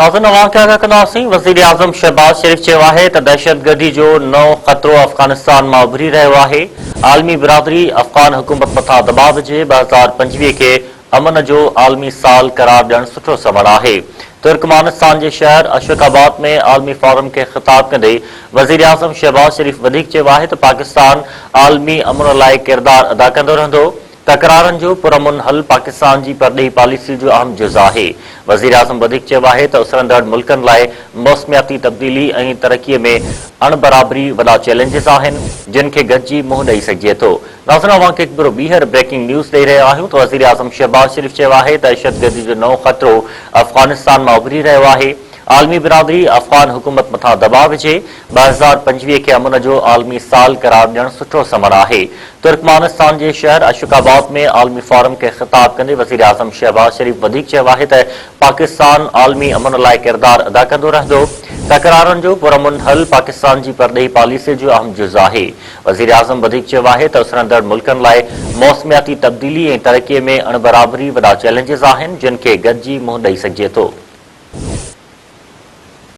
नाज़रीन अवां खे आगाह कंदासीं। वज़ीर आज़म शहबाज शरीफ़ चयो आहे त दहशतगर्दी जो नओं ख़तरो अफ़गानिस्तान मां उभरी रहियो आहे। आलमी बिरादरी अफ़गान हुकूमत मथां दबाव विझे 2025 खे अमन जो आलमी साल करार ॾियणु सुठो समड़ आहे। तुर्कमानिस्तान जे शहर अशोकाबाद में आलमी फोरम खे ख़िताब कंदे वज़ीर आज़म शहबाज शरीफ़ वधीक चयो आहे त पाकिस्तान आलमी अमन लाइ किरदार अदा कंदो रहंदो। तकरारनि जो पुरअमन हल पाकिस्तान जी परॾेही पॉलिसी जो अहम जुज़ आहे। वज़ीर आज़म वधीक चयो आहे त उसरंदड़ मुल्कनि लाइ मौसमियाती तब्दीली ऐं तरक़ीअ में अणबराबरी वॾा चैलेंजिस आहिनि जिन खे गॾिजी मुंहुं ॾेई सघिजे थो। नाज़रीन अवां खे हिकु ॿीहर ब्रेकिंग न्यूज़ ॾेई रहिया आहियूं त वज़ीर आज़म शहबाज शरीफ़ चयो आहे त दहशतगर्दी जो नओं ख़तरो अफ़गानिस्तान मां उभरी रहियो आहे। आलमी बिरादरी अफ़गान हुकूमत मथां दबाव विझे 2025 खे अमन जो आलमी साल करार ॾियणु सुठो समड़ आहे। तुर्कमानिस्तान जे शहर अशोकाबाद में आलमी फोरम खे ख़िताब कंदे वज़ीर आज़म शहबाज शरीफ़ वधीक चयो आहे त पाकिस्तान आलमी अमन लाइ किरदार अदा कंदो रहंदो। तकरारनि जो पुरअमन हल पाकिस्तान जी परॾेही पॉलिसी जो अहम जुज़ आहे। वज़ीर आज़म वधीक चयो आहे त उसरंदड़ मुल्कनि लाइ मौसमियाती तब्दीली ऐं तरक़ीअ में अणबराबरी वॾा चैलेंजिस आहिनि जिन खे गॾिजी मुंहुं ॾेई सघिजे थो।